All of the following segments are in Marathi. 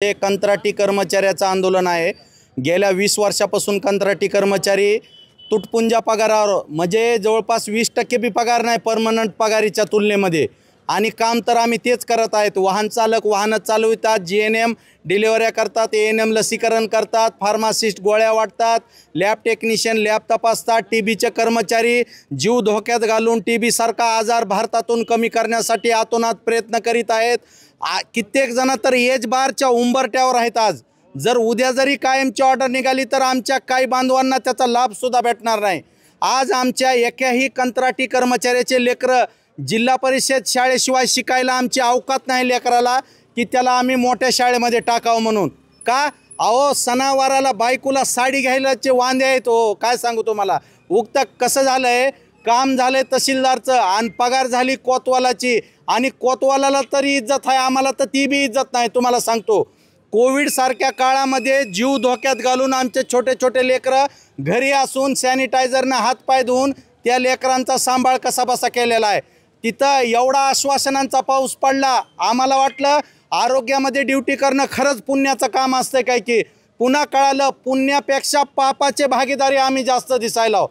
हे कंत्राटी कर्मचाऱ्याचं आंदोलन आहे। गेल्या 20 वर्षापासून कंत्राटी कर्मचारी तुटपुंजा पगारावर म्हणजे जवळपास 20% बी पगार नाही परमनंट पगारीच्या तुलनेमध्ये, आणि काम तर आम्ही तेच करत आहेत। वाहन चालक वाहन चालवितात, जीएनएम डिलिव्हऱ्या करतात, एएनएम लसीकरण करतात, फार्मासिस्ट गोळ्या वाटतात, लॅब टेक्निशियन लॅब तपासतात, टीबीचे कर्मचारी जीव धोक्यात घालून टीबी सारखा आजार भारतातून कमी करण्यासाठी आतोनात प्रयत्न करीत आहेत। कित्येक जण तर एज बारच्या उंबरट्यावर आहेत। आज जर उद्या जरी कायमची ऑर्डर निघाली तर आमच्या काही बांधवांना त्याचा लाभ सुद्धा भेटणार नाही। आज आमच्या एकाही कंत्राटी कर्मचाऱ्याचे लेकरं जिल्हा परिषद शाळेशिवाय शिकायला आमची अवकात नाही लेकराला की त्याला आम्ही मोठ्या शाळेमध्ये टाकावं म्हणून। का अहो सणावाराला बायकोला साडी घ्यायलाचे वांदे आहेत। हो काय सांगू तुम्हाला, उगतं कसं झालंय, काम झालंय तहसीलदारचं आणि पगार झाली कोतवालाची, आणि कोतवालाला तरी इज्जत आहे, आम्हाला तर ती बी इज्जत नाही। तुम्हाला सांगतो कोविड सारख्या काळामध्ये जीव धोक्यात घालून आमचे छोटे छोटे लेकरं घरी असून सॅनिटायझरनं हातपाय धुवून त्या लेकरांचा सांभाळ कसा बसा केलेला आहे। तिथं एवढा आश्वासनांचा पाऊस पडला, आम्हाला वाटलं आरोग्यामध्ये ड्युटी करणं खरंच पुण्याचं काम असतं काय की, पुन्हा कळालं पुण्यापेक्षा पापाचे भागीदारी आम्ही जास्त दिसायला।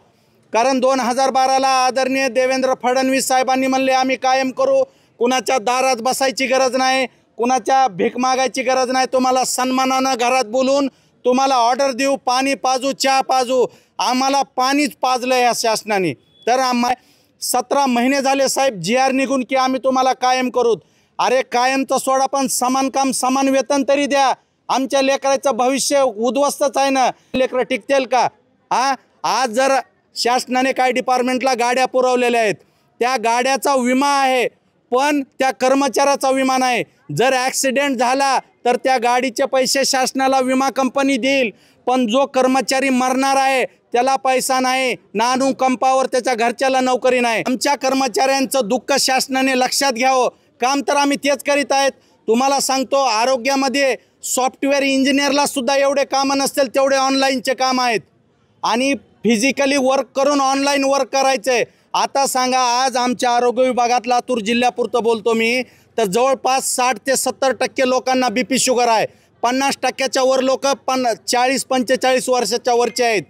कारण 2012ला आदरणीय देवेंद्र फडणवीस साहेबांनी म्हणले आम्ही कायम करू, कुणाच्या दारात बसायची गरज नाही, कुणाच्या भीक मागायची गरज नाही, तुम्हाला सन्मानानं घरात बोलून तुम्हाला ऑर्डर देऊ, पाणी पाजू, चहा पाजू। आम्हाला पाणीच पाजलं या शासनाने। तर 17 महिने झाले साहेब GR निघून की आम्ही तुम्हाला कायम करू। अरे कायमचं सोडा, पण समान काम समान वेतन तरी द्या। आमच्या लेकराचं भविष्य उद्ध्वस्तच आहे ना, लेकरं टिकतील का? आज जर शासनाने काही डिपार्टमेंटला गाड्या पुरवलेल्या आहेत, त्या गाड्याचा विमा आहे पण त्या कर्मचाऱ्याचा विमा नाही। जर ॲक्सिडेंट झाला तर त्या गाडीचे पैसे शासनाला विमा कंपनी देईल, पण जो कर्मचारी मरणार आहे त्याला पैसा नाही, नानू कंपावर त्याच्या घरच्याला नोकरी नाही। आमच्या कर्मचाऱ्यांचं दुःख शासनाने लक्षात घ्यावं, काम तर आम्ही तेच करीत आहेत। तुम्हाला सांगतो आरोग्यामध्ये सॉफ्टवेअर इंजिनियरला सुद्धा एवढे कामं नसतील तेवढे ऑनलाईनचे काम आहेत, आणि फिजिकली वर्क करून ऑनलाईन वर्क करायचं आहे। आता सांगा आज आमच्या आरोग्य विभागात लातूर जिल्ह्यापुरतं बोलतो मी, तर जवळपास 60 ते 70% लोकांना BP शुगर आहे, 50%च्या वर लोक 40-45 वर्षाच्या वरचे आहेत।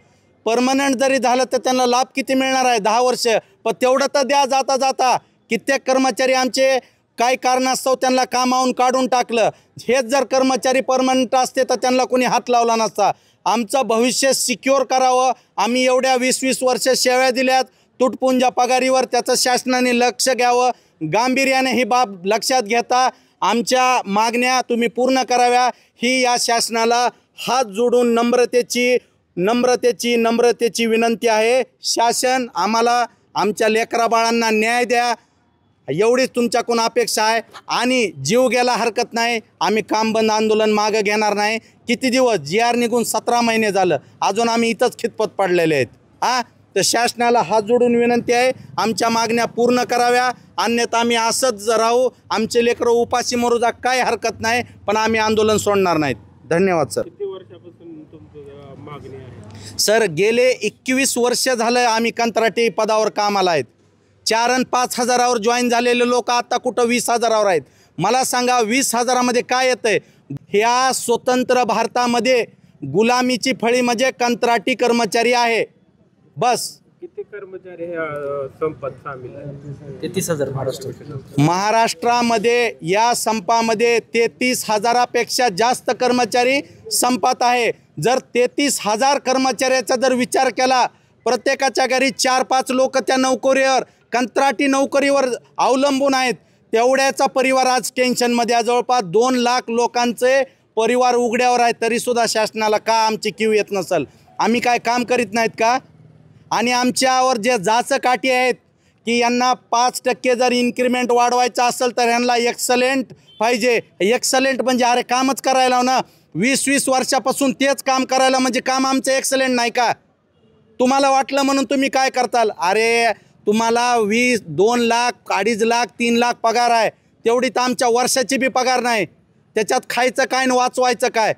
परमनंट जरी झालं तर त्यांना लाभ किती मिळणार आहे? 10 वर्ष, पण तेवढं तर द्या। जाता जाता कित्येक कर्मचारी आमचे काही कारणास्तव त्यांना कामावून काढून टाकलं। हेच जर कर्मचारी परमनंट असते तर त्यांना कोणी हात लावला नसता। आमचं भविष्य सिक्युअर करावं, आम्ही एवढ्या 20-20 वर्ष सेवा दिल्यात तुटपुंजा पगारीवर, त्याचं शासनाने लक्ष घ्यावं। गांभीर्याने ही बाब लक्षात घेता आमच्या मागण्या तुम्ही पूर्ण कराव्या ही या शासनाला हात जोडून नम्रतेची विनंती आहे। शासन आम्हाला आमच्या लेकराबाळांना न्याय द्या एवढीच तुमच्याकडून अपेक्षा आहे, आणि जीव गेला हरकत नाही, आम्ही काम बंद आंदोलन मागं घेणार नाही। किती दिवस GR निघून 17 महिने झालं, अजून आम्ही इथंच खितपत पडलेले आहेत। तर शासनाला हात जोडून विनंती आहे आमच्या मागण्या पूर्ण कराव्या, अन्यथा आम्ही असंच राहू, आमचे लेकरं उपाशी मरू जा, काही हरकत नाही, पण आम्ही आंदोलन सोडणार नाहीत। धन्यवाद सर। किती वर्षापासून तुमचं मागणी आहे? सर गेले 21 वर्ष झालं आम्ही कंत्राटी पदावर कामाला आहेत। 4 आणि 5 हजारावर जॉईन झालेले लोक आता कुठं 20 हजारावर आहेत। मला सांगा 20 हजारामध्ये काय येतंय? ह्या स्वतंत्र भारतामध्ये गुलामीची फळी म्हणजे कंत्राटी कर्मचारी आहे बस। किती कर्मचारी संपात सामील आहेत? 33,000 महाराष्ट्रामध्ये या संपामध्ये 33,000पेक्षा जास्त कर्मचारी संपात आहे। जर 33,000 कर्मचाऱ्याचा जर विचार केला, प्रत्येकाच्या घरी 4-5 लोक त्या नोकरीवर कंत्राटी नोकरीवर अवलंबून आहेत, तेवढ्याचा परिवार आज टेन्शनमध्ये आहे। जवळपास 2 लाख लोकांचे परिवार उघड्यावर आहे, तरीसुद्धा शासनाला का आमची क्यू येत नसेल? आम्ही काय काम करीत नाहीत का? आणि आमच्यावर जे जाचं काठी आहेत की यांना 5% जर इन्क्रिमेंट वाढवायचं असेल तर यांना एक्सलेंट पाहिजे। एक्सलेंट म्हणजे अरे कामच करायला ना, 20-20 वर्षापासून तेच काम करायला म्हणजे काम आमचं एक्सलेंट नाही का? तुम्हाला वाटलं म्हणून तुम्ही काय करताल? अरे तुम्हाला 2 लाख 2.5 लाख 3 लाख पगार आहे, तेवढी तर आमच्या वर्षाची बी पगार नाही, त्याच्यात खायचं काय आणि वाचवायचं काय?